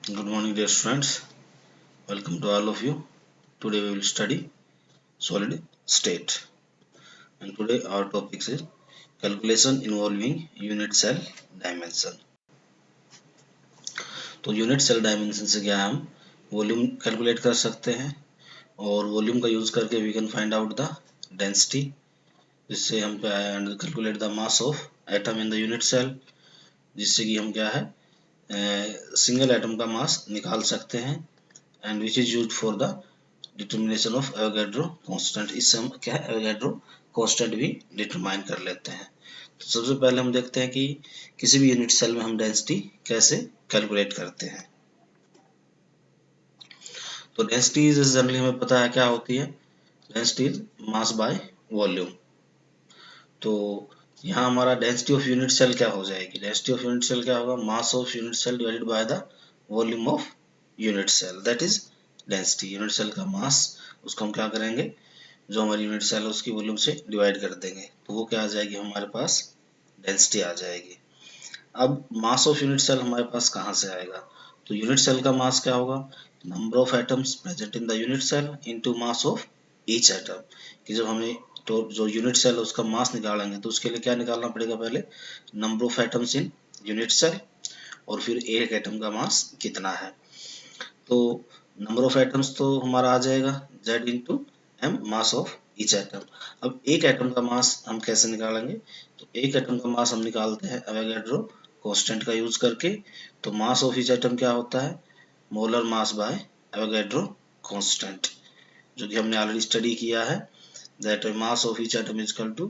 Good morning, dear students. Welcome to all of you. Today we will study solid state, and today our topic is calculation involving unit cell dimension. तो unit cell dimension से क्या हम volume calculate कर सकते हैं और volume का use करके we can find out the density, जिससे हम क्या है calculate the mass of atom in the unit cell, जिससे कि हम क्या है सिंगल एटम का मास निकाल सकते हैं and which is used for the determination of Avogadro constant. इससे हम क्या है एवोगैड्रो कांस्टेंट भी डिटरमाइन कर लेते हैं। तो सबसे पहले हम देखते हैं कि किसी भी यूनिट सेल में हम डेंसिटी कैसे कैलकुलेट करते हैं। तो डेंसिटी जनरली हमें पता है क्या होती है, density is mass by volume. तो यहाँ हमारा डेंसिटी ऑफ यूनिट सेल क्या हो जाएगी, डेंसिटी ऑफ यूनिट सेल क्या होगा, mass of unit cell divided by the volume of unit cell, that is density. Unit cell का मास उसको हम क्या करेंगे, जो हमारी यूनिट सेल है उसकी वॉल्यूम से डिवाइड कर देंगे, तो वो क्या आ जाएगी, हमारे पास डेंसिटी आ जाएगी। अब मास ऑफ यूनिट सेल हमारे पास कहाँ से आएगा, तो यूनिट सेल का मास क्या होगा, number of atoms present in the unit cell into mass of each atom. कि जब हमें तो जो यूनिट सेल है उसका मास निकालेंगे तो उसके लिए क्या निकालना पड़ेगा, पहले number of atoms in unit cell और फिर एक एटम का मास कितना है। तो नंबर ऑफ एटम्स तो हमारा आ जाएगा Z into M mass of each atom. अब एक एटम का मास हम कैसे निकालेंगे, तो एक एटम का मास हम निकालते हैं एवोगैड्रो कांस्टेंट का यूज करके। तो मास ऑफ ईच एटम क्या होता है, molar mass by Avogadro constant, जो कि हमने ऑलरेडी स्टडी किया है, that mass of each atom is equal to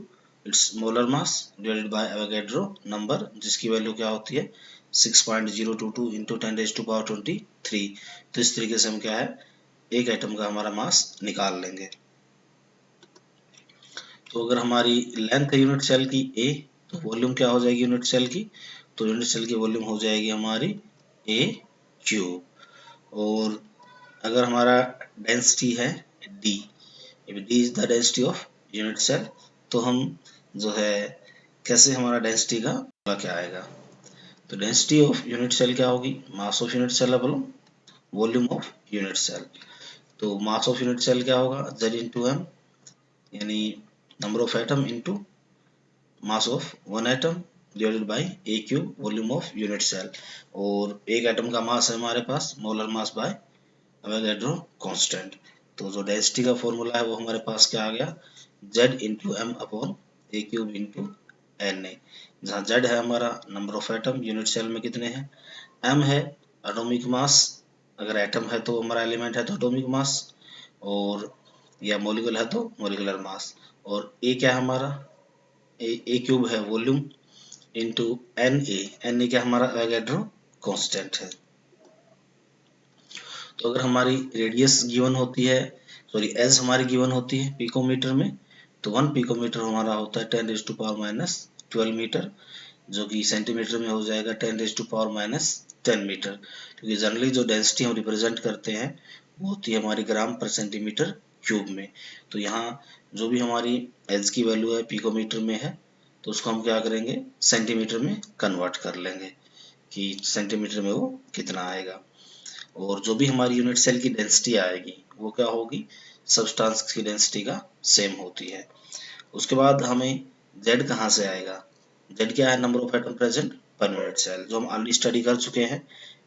its molar mass divided by Avogadro number, जिसकी वैल्यू क्या होती है 6.022 इंटू 10⁻23। तो इस तरीके से हम क्या है एक एटम का हमारा मास निकाल लेंगे। तो अगर हमारी लेंथ है यूनिट सेल की A, तो वॉल्यूम क्या हो जाएगी यूनिट सेल की, तो यूनिट सेल की वॉल्यूम हो जाएगी हमारी A क्यूब। और अगर हमारा डेंसिटी है D, D is the density of unit cell, तो हम जो है कैसे हमारा डेंसिटी का क्या आएगा, तो डेंसिटी ऑफ यूनिट सेल क्या होगी, mass of unit cell upon volume of unit cell. तो मास ऑफ यूनिट सेल क्या होगा Z इंटू एम, यानी number of atom into mass of one atom divided by A cube volume of unit cell. और एक atom का mass है हमारे पास molar mass by Avogadro constant. तो जो डेंसिटी का फॉर्मूला है वो हमारे पास क्या आ गया, Z into M upon A cube into Na, जहाँ Z है हमारा number of atom unit cell में कितने हैं, M है एटॉमिक मास, अगर एटम है तो हमारा एलिमेंट है तो एटॉमिक मास, और या मॉलिक्यूल है तो मॉलिक्यूलर मास, और ए क्या है हमारा ए क्यूब है वॉल्यूम इंटू एन ए क्या हमारा एवोगैड्रो कांस्टेंट है। तो अगर हमारी रेडियस गिवन होती है, सॉरी एज हमारी गिवन होती है पिकोमीटर में, तो 1 पिकोमीटर हमारा होता है 10⁻⁻12 मीटर, जो कि सेंटीमीटर में हो जाएगा 10⁻⁻10 मीटर, क्योंकि जनरली जो डेंसिटी हम रिप्रेजेंट करते हैं वो होती है हमारी ग्राम पर सेंटीमीटर क्यूब में। तो यहाँ जो भी हमारी एज की वैल्यू है पिकोमीटर में है, तो उसको हम क्या करेंगे सेंटीमीटर में कन्वर्ट कर लेंगे कि सेंटीमीटर में वो कितना आएगा। और जो भी हमारी यूनिट सेल की डेंसिटी आएगी वो क्या होगी, सब्सटेंस की डेंसिटी का सेम होती है। उसके बाद हमें Z कहाँ से आएगा, Z क्या है, number of atom present per unit cell, जो हम ऑलरेडी स्टडी कर चुके हैं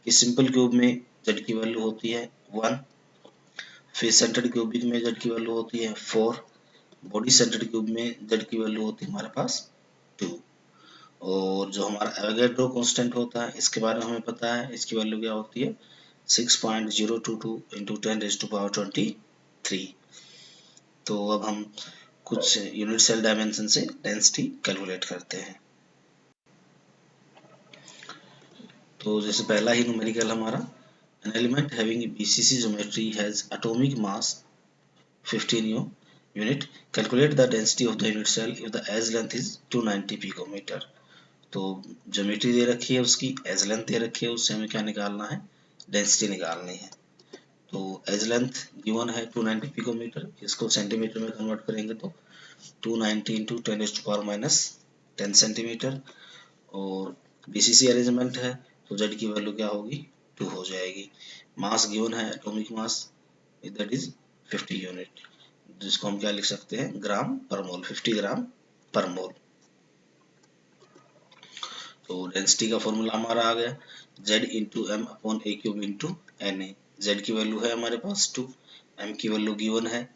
कि सिंपल क्यूब में Z की वैल्यू होती है 1, फिर सेंटर्ड क्यूबिक में Z की वैल्यू होती है 4, बॉडी सेंटर्ड क्यूब में Z की वैल्यू होती है हमारे पास 2, और जो हमारा एवोगैड्रो कांस्टेंट होता है इसके बारे में हमें पता है, इसकी वैल्यू क्या होती है 6.022 इंटू 10⁻23। तो अब हम कुछ यूनिट सेल डायमेंशन से डेंसिटी कैलकुलेट करते हैं। तो जैसे पहला ही न्यूमेरिकल हमारा, an element having BCC geometry has atomic mass 15 unit, calculate the density of the unit cell if the edge length is 290 picometre. तो ज्योमेट्री दे रखी है, उसकी एज लेंथ दे रखी है, उससे हमें क्या निकालना है, डेंसिटी निकालनी है। तो एज लेंथ गिवन है 290 पिकोमीटर, इसको सेंटीमीटर में कन्वर्ट करेंगे तो 290 इंटू 10⁻⁻10 सेंटीमीटर, और BCC अरेंजमेंट है तो Z की वैल्यू क्या होगी 2 हो जाएगी। मास गिवन है atomic mass that is 50 unit, जिसको हम क्या लिख सकते हैं, ग्राम पर मोल, 50 ग्राम पर मोल। तो डेंसिटी का फॉर्मूला हमारा आ गया Z into M upon a cube into N A. Z की वैल्यू है हमारे पास 2, एम की वैल्यू गिवन है,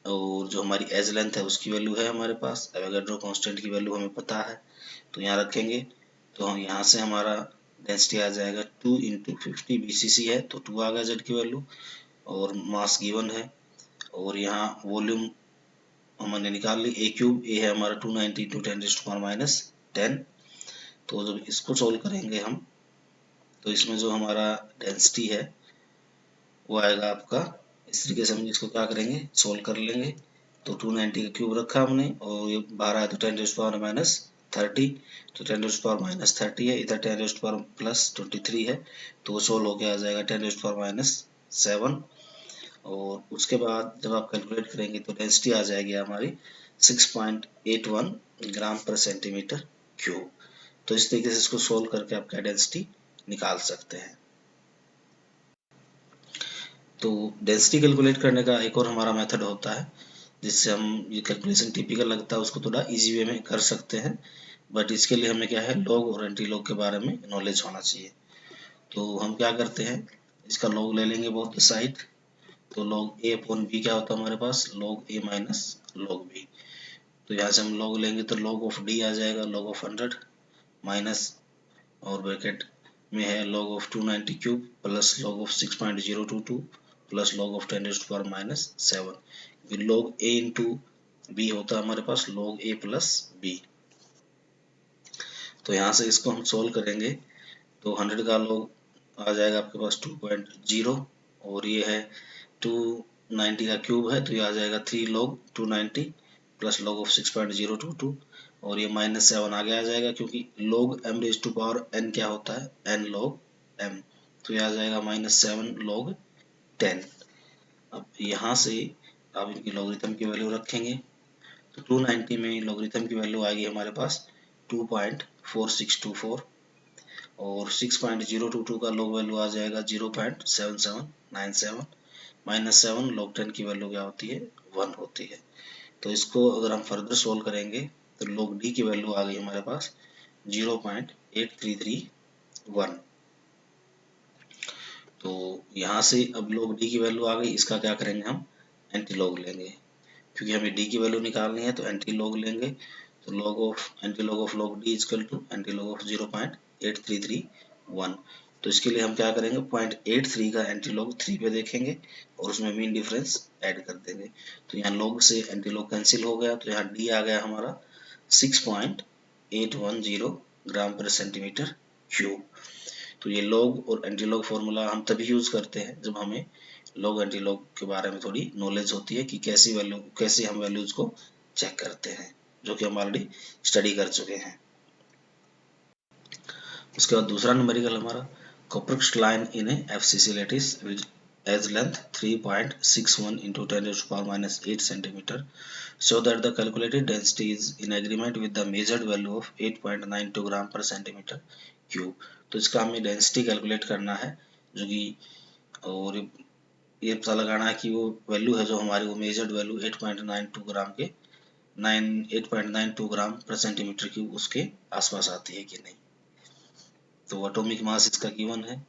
और जो हमारी एज लेंथ है उसकी वैल्यू है हमारे पास, एवोगाड्रो कांस्टेंट की वैल्यू हमें पता है, तो यहाँ रखेंगे। तो हम यहाँ से हमारा डेंसिटी आ जाएगा 2 इंटू 50 BCC है, तो 2 आ गया जेड की वैल्यू, और मास गिवन है, और यहाँ वॉल्यूम हमने निकाल ली, ए क्यूब, ए है हमारा 290 इंटू 10⁻⁻10। तो जब इसको सोल्व करेंगे हम, तो इसमें जो हमारा डेंसिटी है वो आएगा आपका इस तरीके से, हम इसको क्या करेंगे, सोल्व कर लेंगे। तो 290 का क्यूब रखा हमने, और ये 12 है तो 10⁻⁻30, तो 10⁻⁻30 है, इधर 10⁻+23 है, तो वो सोल्व होके आ जाएगा 10⁻⁻7। और उसके बाद जब आप कैलकुलेट करेंगे तो डेंसिटी आ जाएगी हमारी 6.81 ग्राम पर सेंटीमीटर क्यूब। तो इस तरीके से इसको सोल्व करके आप क्या डेंसिटी निकाल सकते हैं। तो डेंसिटी कैलकुलेट करने का एक और हमारा मेथड होता है, जिससे हम ये कैलकुलेशन टिपिकल लगता है उसको थोड़ा इजी वे में कर सकते हैं, बट इसके लिए हमें क्या है, लॉग और एंटी लॉग के बारे में नॉलेज होना चाहिए। तो हम क्या करते हैं, इसका लॉग ले लेंगे बोथ साइड। तो लॉग ए अपॉन बी क्या होता है हमारे पास, लॉग ए माइनस लॉग बी। तो यहाँ से हम लॉग लेंगे तो लॉग ऑफ डी आ जाएगा, लॉग ऑफ 100 माइनस, और ब्रैकेट में है log of 290 cube plus log of 6.022 plus log of 10⁻⁻7। log a into b होता है हमारे पास log a प्लस बी। तो यहाँ से इसको हम सोल्व करेंगे, तो 100 का log आ जाएगा आपके पास 2.0, और ये है 290 का क्यूब है, तो ये आ जाएगा 3 log 290 प्लस log ऑफ 6.022, और ये -7 आगे आ जाएगा, क्योंकि log m raise to power n क्या होता है, n log m, तो ये आ जाएगा -7 log 10। अब यहाँ से आप इनकी लॉगरिथम की वैल्यू रखेंगे, तो 290 में लॉगरिथम की वैल्यू आएगी हमारे पास 2.4624, और 6.022 का log वैल्यू आ जाएगा 0.7797, -7 log 10 की वैल्यू क्या होती है, 1 होती है। तो इसको अगर हम फर्दर सोल्व करेंगे तो log d की वैल्यू आ गई हमारे पास 0.8331। तो यहाँ से अब log d की वैल्यू आ गई, इसका क्या करेंगे, हम एंटी लॉग लेंगे, क्योंकि हमें d की वैल्यू निकालनी है, तो एंटी लॉग लेंगे। तो log of antilog of log d equal to antilog of 0.8331। तो इसके लिए हम क्या करेंगे, 0.83 का एंटी लॉग 3 पे देखेंगे, और उसमें मीन डिफरेंस ऐड कर देंगे। तो यहाँ log से एंटी लॉग कैंसिल हो गया, तो यहाँ d आ गया हमारा 6.810 ग्राम पर सेंटीमीटर क्यूब। तो ये log और एंटी लॉग फॉर्मूला हम तभी यूज करते हैं जब हमें log एंटी लॉग के बारे में थोड़ी नॉलेज होती है, कि कैसे हम वैल्यूज को चेक करते हैं, जो कि हम ऑलरेडी स्टडी कर चुके हैं। उसके बाद दूसरा न्यूमेरिकल हमारा, copper crystalline in a FCC lattice with edge length 3.61 into 10⁻⁻8 centimeter, so that the calculated density is in agreement with the measured value of 8.92 ग्राम पर सेंटीमीटर क्यूब। तो इसका हमें डेंसिटी कैलकुलेट करना है, जो कि, और ये पता लगाना है कि वो वैल्यू है जो हमारी, वो मेजर्ड वैल्यू 8.92 ग्राम के 8.92 ग्राम पर सेंटीमीटर क्यूब उसके आसपास आती है कि नहीं। तो एटॉमिक मास इसका गिवन है,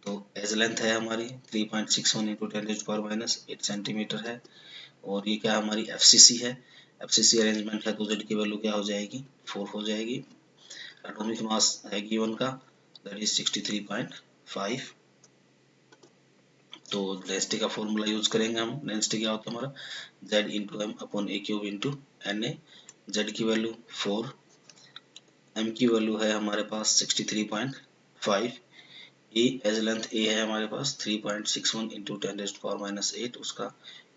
तो एज लेंथ है हमारी 3.61 इंटू 10⁻⁻8 सेंटीमीटर है, और ये क्या हमारी एफसीसी है, एफसीसी अरेंजमेंट है, तो जेड की वैल्यू क्या हो जाएगी, 4 हो जाएगी। एटॉमिक मास है गिवन का, दैट इज 63.5। तो डेंसिटी का फॉर्मूला यूज करेंगे हम, डेंसिटी क्या होता है हमारा, z into M upon a cube into N A. Z की वैल्यू 4, m की वैल्यू है हमारे पास 63.5, ए एज लेंथ ए है हमारे पास 3.61 इंटू 10⁻⁻8 उसका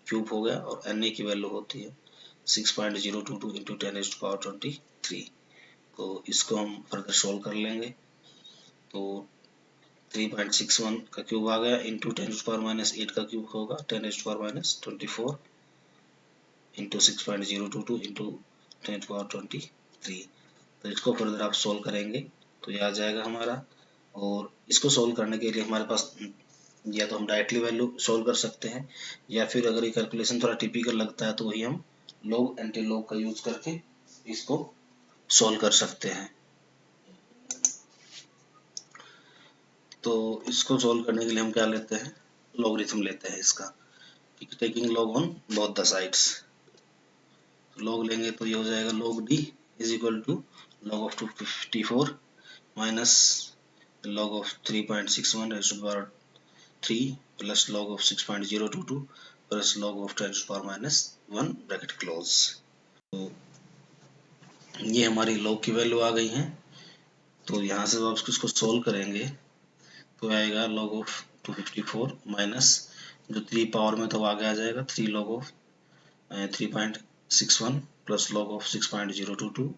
क्यूब हो गया, और एन ए की वैल्यू होती है 6.022 इंटू 10⁻23। तो इसको हम फर्दर सोल्व कर लेंगे, तो 3.61 का क्यूब आ गया इंटू 10⁻⁻8 का क्यूब होगा 10⁻24 इंटू 6.022 इंटू 10⁻23। तो इसको फर्दर आप सोल्व करेंगे, तो ये आ जाएगा हमारा और इसको सोल्व करने के लिए हमारे पास या तो हम डायरेक्टली वैल्यू सोल्व कर सकते हैं, या फिर अगर ये कैलकुलेशन थोड़ा टिपिकल लगता है तो वही हम लॉग एंटी लॉग का यूज करके इसको सोल्व कर सकते हैं। तो इसको सोल्व करने के लिए हम क्या लेते हैं, लॉगरिथम लेते हैं इसका, taking log on both the sides. Log लेंगे तो ये हो जाएगा log d is equal to log of 254 minus log of 3.61 raised to the power 3 plus log of 6.022 plus log of 10 to the power minus 1 bracket close. तो ये हमारी log की value आ गई है। तो यहाँ से जब आप इसको सोल्व करेंगे तो आएगा log ऑफ 254 माइनस जो 3 पावर में तो आगे आ जाएगा 3 log of 3.61 plus log of 6.022,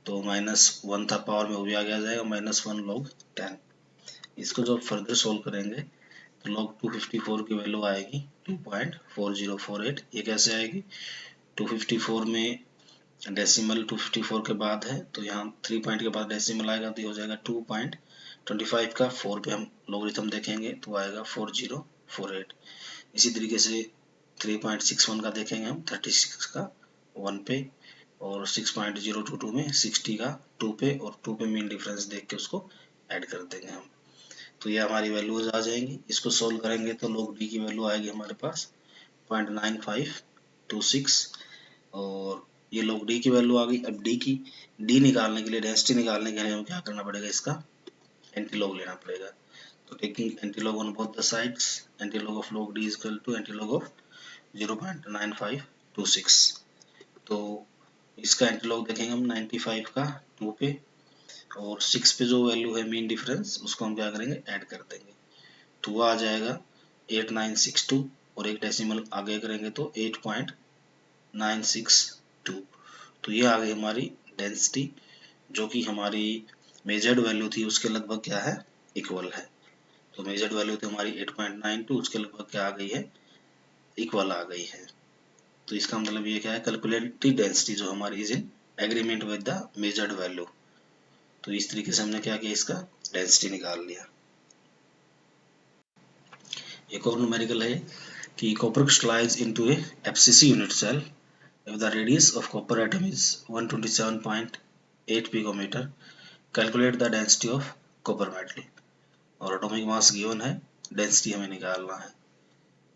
तो -1 था पावर में, वो भी आगे आ जाएगा -1 log 10। इसको जब फर्दर सोल्व करेंगे तो log 254 की वैल्यू आएगी 2.4048। ये कैसे आएगी, 254 में डेसिमल 254 के बाद है तो यहाँ 3 पॉइंट के बाद डेसिमल आएगा तो ये हो जाएगा 2.25 का 4 पे हम लॉगरिथम देखेंगे तो आएगा 4048। इसी तरीके से 3.61 का देखेंगे हम 36 का 1 पे, और 6.022 में 60 का 2 पे, और 2 पे मीन डिफरेंस देख के उसको ऐड कर देंगे हम। तो ये हमारी वैल्यूज आ जाएंगी। इसको सोल्व करेंगे तो log d की वैल्यू आएगी हमारे पास 0.9526, और ये log d की वैल्यू आ गई। अब d निकालने के लिए, डेंसिटी निकालने के लिए हमें क्या करना पड़ेगा, इसका एंटीलॉग लेना पड़ेगा। तो taking antilog on both the sides, antilog of log d is equal to antilog of 0.9526। तो इसका एंटीलॉग देखेंगे हम 95 का 2 पे, और 6 पे जो वैल्यू है मीन डिफरेंस उसको हम क्या करेंगे, ऐड कर देंगे। तो वो आ जाएगा 8962, और एक डेसिमल आगे करेंगे तो 8.962। तो ये आ गई हमारी डेंसिटी, जो कि हमारी मेजर्ड वैल्यू थी उसके लगभग क्या है, इक्वल है। तो मेजर्ड वैल्यू थी हमारी 8.92, उसके लगभग क्या आ गई है, इक्वल आ गई है। तो इसका मतलब ये क्या है, कैलकुलेटेड डेंसिटी जो हमारी is in agreement with the measured value. तो इस तरीके से हमने क्या किया, इसका डेंसिटी निकाल लिया। एक और न्यूमेरिकल है कि copper crystallise into a FCC unit cell if the radius of copper atom is 127.8 picometer, calculate the density of copper metal। और एटॉमिक मास गिवन है, डेंसिटी हमें निकालना है।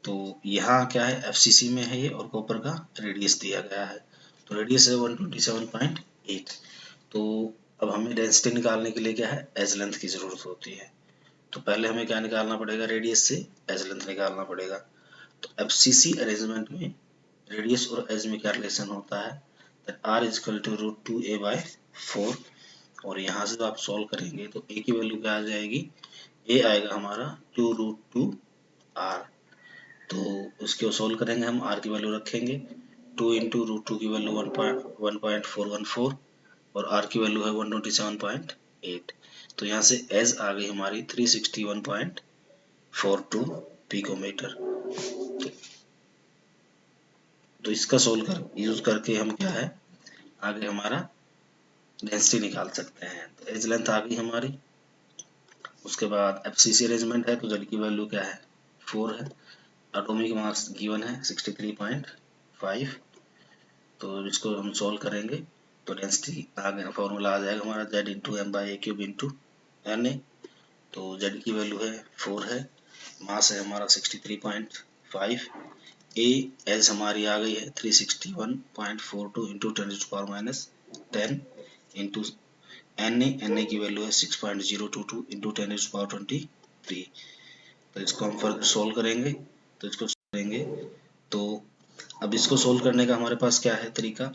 तो यहाँ क्या है, एफसीसी में है ये, और कॉपर का रेडियस दिया गया है। तो रेडियस है 127.8। तो अब हमें डेंसिटी निकालने के लिए क्या है, एज लेंथ की जरूरत होती है। तो पहले हमें क्या निकालना पड़ेगा, रेडियस से एज लेंथ निकालना पड़ेगा। तो एफसीसी अरेंजमेंट में रेडियस और एज में क्या रिलेशन होता है, r is equal to √2a/4। और यहाँ से आप सॉल्व करेंगे तो a की वैल्यू क्या आ जाएगी, a आएगा हमारा 2√2r। तो उसको सोल्व करेंगे हम, r की वैल्यू रखेंगे 2 इंटू √2 की वैल्यू 1.414, और r की वैल्यू है 127.8। तो यहाँ से एज आ गई हमारी 361.42 पिकोमीटर। तो इसका सोल्व यूज करके हम क्या है, आगे हमारा डेंसिटी निकाल सकते हैं। तो एज लेंथ आ गई हमारी। उसके बाद एफसीसी अरेंजमेंट है तो जेड की वैल्यू क्या है, 4 है। एटॉमिक मास गिवन है 63.5। तो इसको हम सोल्व करेंगे तो डेंसिटी आगे फॉर्मूला आ जाएगा हमारा z into M by a cube into N A. तो z की वैल्यू है 4 है, मास है हमारा 63.5, ए एज हमारी आ गई है 361.42 इंटू 10⁻⁻10 इंटू एन ए की वैल्यू है 6.022 इंटू 10⁻23। तो इसको हम फर्दर सोल्व करेंगे तो इसको करेंगे। तो अब इसको सोल्व करने का हमारे पास क्या है तरीका,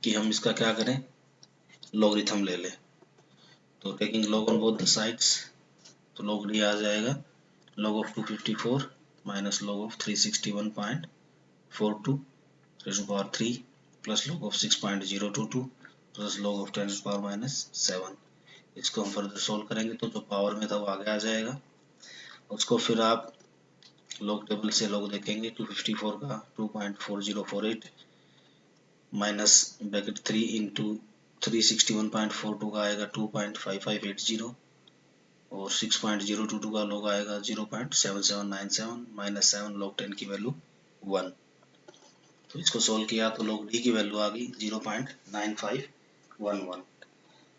कि हम इसका क्या करें, लॉगरिथम ले लें। तो taking log on both the sides, तो log d आ जाएगा log of 254 minus log of 361.42 raised to power 3 plus log of 6.022 plus log of 10⁻⁻7। इसको हम फर्दर सोल्व करेंगे तो जो पावर में था वो आगे आ जाएगा। उसको फिर आप लॉग टेबल से लॉग देखेंगे 254 का 2.4048 माइनस ब्रैकेट 3 इंटू 361.42 का आएगा 2.5580 और 6.022 का log आएगा 0.7797 माइनस 7 log 10 की वैल्यू 1। तो इसको सोल्व किया तो log d की वैल्यू आ गई 0.9511।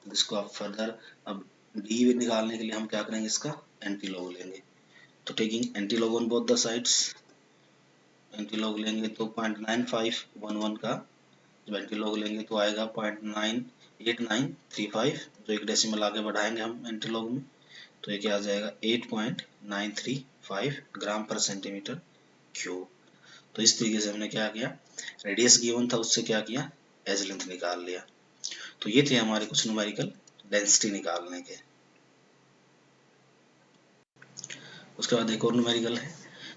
इसको आप फर्दर अब d निकालने के लिए हम क्या करेंगे, इसका एंटी लॉग लेंगे। तो taking antilog on both the sides, antilog लेंगे तो 0.9511 का जब एंटी लॉग लेंगे तो आएगा 0.8935, जो एक डेसिमल आगे बढ़ाएंगे हम एंटी लॉग में तो ये क्या आ जाएगा 8.935 ग्राम पर सेंटीमीटर क्यूब। तो इस तरीके से हमने क्या किया, रेडियस गिवन था उससे क्या किया, एज लेंथ निकाल लिया। तो ये थे हमारे कुछ न्यूमेरिकल डेंसिटी निकालने के। उसके बाद एक और न्यूमेरिकल है,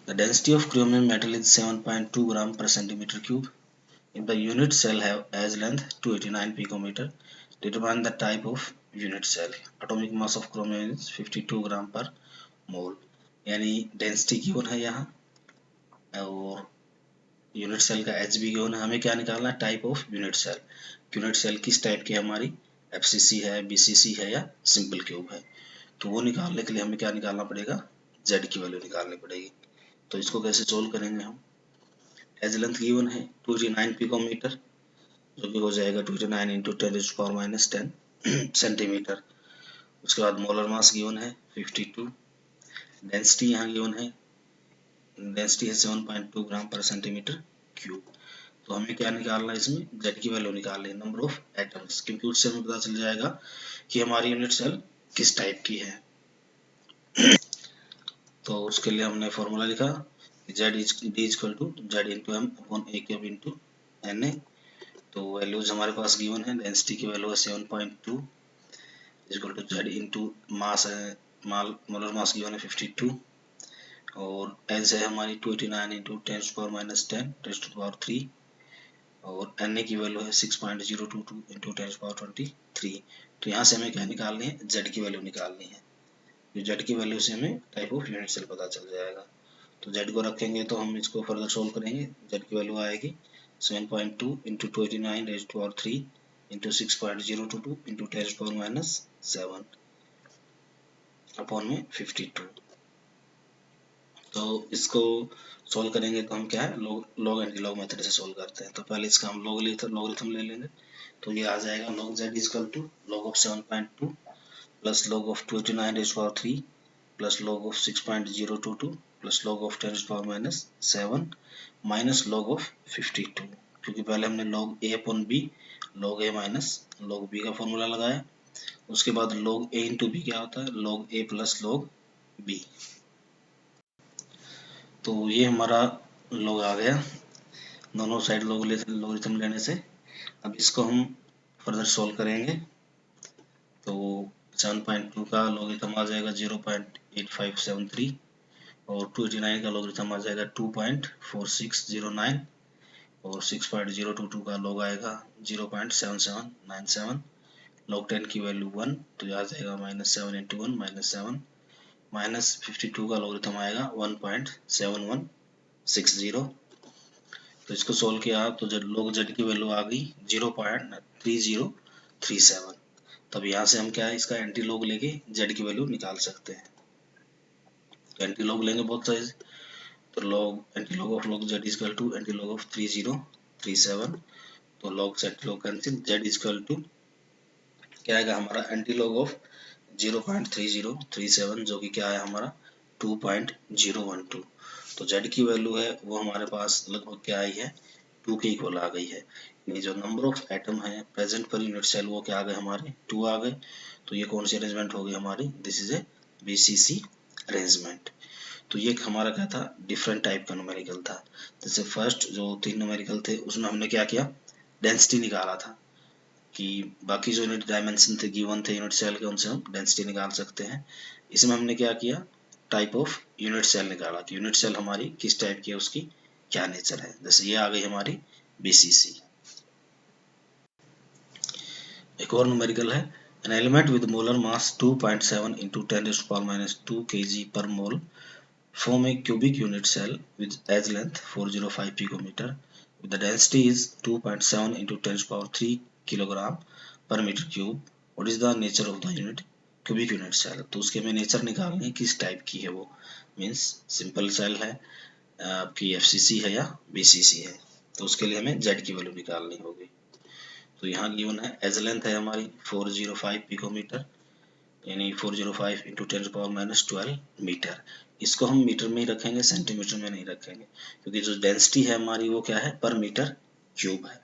the density of chromium metal is 7.2 ग्राम पर centimetre cube if the unit cell have as length 289 picometer. Determine the type of unit cell. Atomic mass of chromium is 52 gram per mole. यानी density given है यहाँ और unit cell का edge भी given है। हमें क्या निकालना है, type of unit cell. Unit cell किस टाइप की हमारी, एफसीसी है, बीसीसी है या सिंपल क्यूब है। तो वो निकालने के लिए हमें क्या निकालना पड़ेगा, जेड की वैल्यू निकालनी पड़ेगी। तो इसको कैसे सोल्व करेंगे हम, एज लेंथ गिवन है 289 पिकोमीटर जो कि हो जाएगा 289 इंटू 10⁻⁻10 सेंटीमीटर। उसके बाद मोलर मास गिवन है 52, डेंसिटी यहाँ गिवन है, डेंसिटी है 7.2 ग्राम पर सेंटीमीटर क्यूब। तो हमें क्या निकालना है, इसमें जेड की वैल्यू निकालनी है, नंबर ऑफ एटम्स, क्योंकि उससे हमें पता चल जाएगा कि हमारी यूनिट सेल किस टाइप की है। तो उसके लिए हमने फॉर्मूला लिखा Z equal to Z into M upon a cube into N A. तो वैल्यूज हमारे पास गिवन है, डेंसिटी की वैल्यू है 7.2 equal to Z into mass है, मोलर मास गिवन है 52 और एज है हमारी 289 इंटू 10⁻⁻10 टेस्ट टू पावर 3 और एन ए की वैल्यू है 6.022 इंटू 10⁻23। तो यहाँ से हमें क्या निकालनी है, जेड की वैल्यू निकालनी है। जेड की वैल्यू से हमें टाइप ऑफ यूनिट सेल पता चल जाएगा। तो जेड को रखेंगे तो हम इसको फर्दर सोल्व करेंगे। जेड की वैल्यू आएगी 7.2 into 289 raise to power 3 into 6.022 into 10⁻⁻7 upon में 52। तो इसको सोल्व करेंगे तो हम क्या है, लॉग एंटी लॉग मेथड से सोल्व करते हैं। तो पहले इसका हम लॉगरिथम ले लेंगे। तो ये आ जाएगा log z equal to log of 7.2 plus log of 289 raise to power 3 plus log of 6.022 plus log of 10⁻⁻7 minus log of 52, क्योंकि पहले हमने log a upon b log a minus log b का formula लगाया। उसके बाद log a into b क्या होता है, log a plus log b। तो ये हमारा log आ गया, दोनों साइड लॉगरिथम लेने से। अब इसको हम फर्दर सोल्व करेंगे। तो 7.2 का लॉगरिथम आ जाएगा 0.8573 और 289 का लॉगरिथम आ जाएगा 2.4609 और 6.022 का लॉग आएगा 0.7797, log 10 की वैल्यू 1 तो ये आ जाएगा -7 इंटू 1 -7 माइनस 52 का लॉगरिथम आएगा 1.7160। तो इसको सोल्व किया तो log z की वैल्यू आ गई 0.3037। तब यहाँ से हम क्या है, इसका एंटी लॉग लेके z की वैल्यू निकाल सकते हैं। तो एंटी लॉग लेंगे बोथ साइड, तो antilog of log z equal to antilog of 3037। तो log z log cancel, z equal to क्या आएगा हमारा एंटी लॉग ऑफ 0.3037 जो कि क्या है हमारा 2.012। तो z की वैल्यू है वो हमारे पास लगभग क्या आई है, 2 के इक्वल आ गई है। ये जो नंबर ऑफ एटम है प्रेजेंट पर यूनिट सेल वो क्या आ गए हमारे 2 आ गए। तो ये कौन सी अरेंजमेंट हो गई हमारी, this is a BCC arrangement. तो ये हमारा क्या था, डिफरेंट टाइप का न्यूमेरिकल था। जैसे फर्स्ट जो 3 न्यूमेरिकल थे उसमें हमने क्या किया, डेंसिटी निकाला था कि बाकी जो यूनिट डायमेंशन थे गिवन थे यूनिट सेल के उनसे हम डेंसिटी निकाल सकते हैं। इसमें हमने क्या किया, टाइप ऑफ यूनिट सेल निकाला कि यूनिट सेल हमारी किस टाइप की है, उसकी क्या नेचर है। जैसे ये आ गई हमारी बीसीसी। एक और न्यूमेरिकल है, an element with molar mass 2.7 into 10⁻⁻2 kg per mole form a cubic unit cell with edge length 405 picometer with the density is 2.7 into 10⁻³ kilogram per meter cube. What is the nature of the unit cubic unit cell, तो उसके हमें nature निकालनी है, किस type की है वो, means simple cell है, आपकी FCC है या BCC है। तो उसके लिए हमें Z की वैल्यू निकालनी होगी। तो यहाँ गिवन है एज लेंथ है हमारी 405 पिकोमीटर, यानी 405 इंटू 10⁻12 मीटर। इसको हम मीटर में ही रखेंगे, सेंटीमीटर में नहीं रखेंगे, क्योंकि जो डेंसिटी है हमारी वो क्या है, पर मीटर क्यूब है।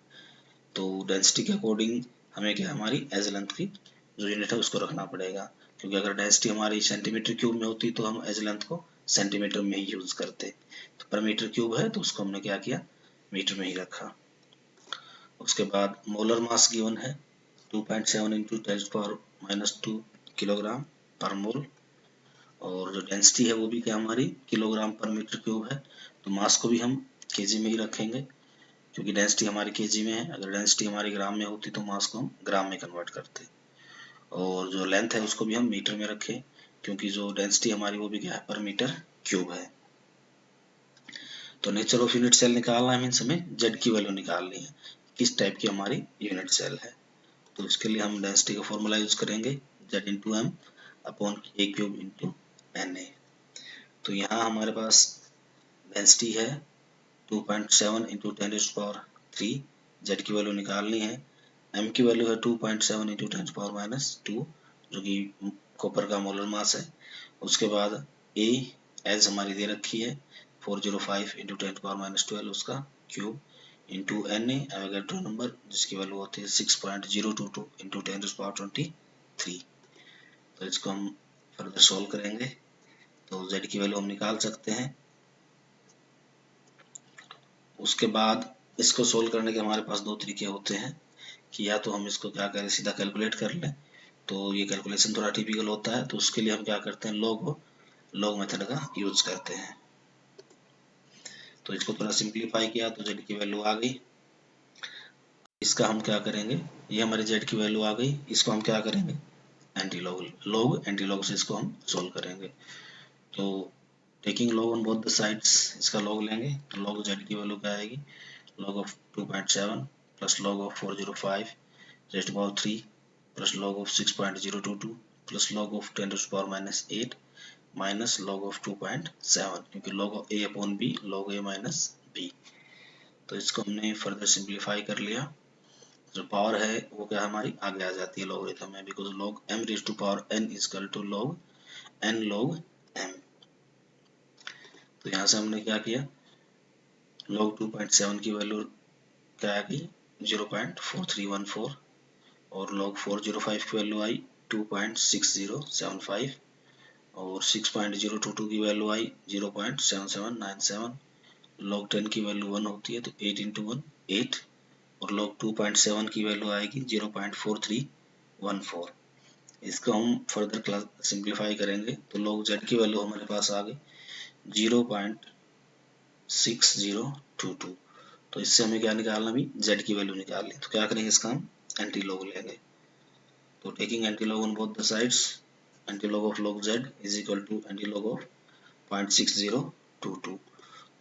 तो डेंसिटी के अकॉर्डिंग हमें क्या हमारी एज लेंथ की जो यूनिट है उसको रखना पड़ेगा, क्योंकि अगर डेंसिटी हमारी सेंटीमीटर क्यूब में होती तो हम एज लेंथ को सेंटीमीटर में ही यूज करते। तो पर मीटर क्यूब है तो उसको हमने क्या किया, मीटर में ही रखा। उसके बाद मोलर मास गिवन है 2.7 इंटू 10⁻² किलोग्राम पर मोल, और जो डेंसिटी है वो भी क्या हमारी किलोग्राम पर मीटर क्यूब है। तो मास को भी हम केजी में ही रखेंगे, क्योंकि डेंसिटी हमारी केजी में है। अगर डेंसिटी हमारी ग्राम में होती तो मास को हम ग्राम में कन्वर्ट करते। और जो लेंथ है उसको भी हम मीटर में रखें, क्योंकि जो डेंसिटी हमारी वो भी क्या है, पर मीटर क्यूब है। तो नेचर ऑफ यूनिट सेल निकालना है, मीन्स हमें जेड की वैल्यू निकालनी है, किस टाइप की हमारी यूनिट सेल है। तो इसके लिए हम डेंसिटी का फॉर्मूला यूज करेंगे, Z into M upon a cube into N A. तो यहाँ हमारे पास डेंसिटी है 2.7 इंटू 10⁻³ जेड की वैल्यू निकालनी है। एम की वैल्यू है 2.7 इंटू 10⁻², जो कि कॉपर का मोलर मास है। उसके बाद ए एज हमारी दे रखी है 405 इंटू 10⁻12 उसका cube into N A Avogadro number, जिसकी वैल्यू होती है 6.022 इंटू 10⁻23। तो इसको हम फर्दर सोल्व करेंगे तो z की वैल्यू हम निकाल सकते हैं। उसके बाद इसको सोल्व करने के हमारे पास दो तरीके होते हैं, कि या तो हम इसको क्या करें, सीधा कैलकुलेट कर लें, तो ये कैलकुलेशन थोड़ा टिपिकल होता है। तो उसके लिए हम क्या करते हैं, लॉग मेथड का यूज करते हैं। तो इसको थोड़ा सिंप्लीफाई किया तो z की वैल्यू आ गई। इसका हम क्या करेंगे, ये हमारी z की वैल्यू आ गई, इसको हम क्या करेंगे, एंटी लॉग से इसको हम सोल्व करेंगे। तो taking log on both the sides, इसका लॉग लेंगे तो लॉग z की वैल्यू क्या आएगी, log of 2.7 plus log of 405 raised to power 3 plus log of 6.022 plus log of 10⁻⁸ minus log of 2.7, क्योंकि log of a upon b log a minus b। तो इसको हमने फर्दर सिंप्लीफाई कर लिया। जो पावर है वो क्या हमारी आगे आ जाती है लॉगरिथम में, because log m raised to power n is equal to log n log m। तो यहाँ से हमने क्या किया, log 2.7 की वैल्यू क्या आ गई 0.4314, और log 405 की वैल्यू आई 2.6075, और 6.022 की वैल्यू आई 0.7797, log 10 की वैल्यू 1 होती है तो 8 इंटू 1 8, और log 2.7 की वैल्यू आएगी 0.4314। इसको हम फर्दर क्लास सिंप्लीफाई करेंगे तो log z की वैल्यू हमारे पास आ गई 0.6022। तो इससे हमें क्या निकालना, भी z की वैल्यू निकालनी। तो क्या करेंगे, इसका हम एंटी लॉग लेंगे। तो taking antilog on both the sides, antilog of log z is equal to antilog of 0.6022।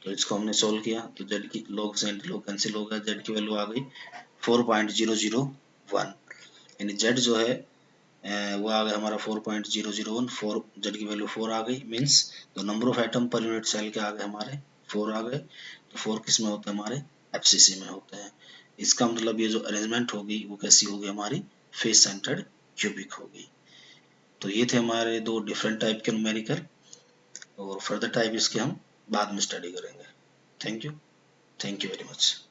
तो इसको हमने सोल्व किया तो z की लॉग से एंटी लॉग कैंसिल हो गया, z की वैल्यू आ गई 4.001, यानी z जो है वो आ गया हमारा 4.001, 4 z की वैल्यू 4 आ गई, means the number of atom per unit cell के आ गए हमारे 4 आ गए। तो 4 किस में होते हैं, हमारे FCC में होते हैं। इसका मतलब ये जो अरेंजमेंट होगी वो कैसी होगी, हमारी फेस सेंटर्ड क्यूबिक होगी। तो ये थे हमारे दो डिफरेंट टाइप के न्यूमेरिकल, और फर्दर टाइप इसके हम बाद में स्टडी करेंगे। Thank you very much.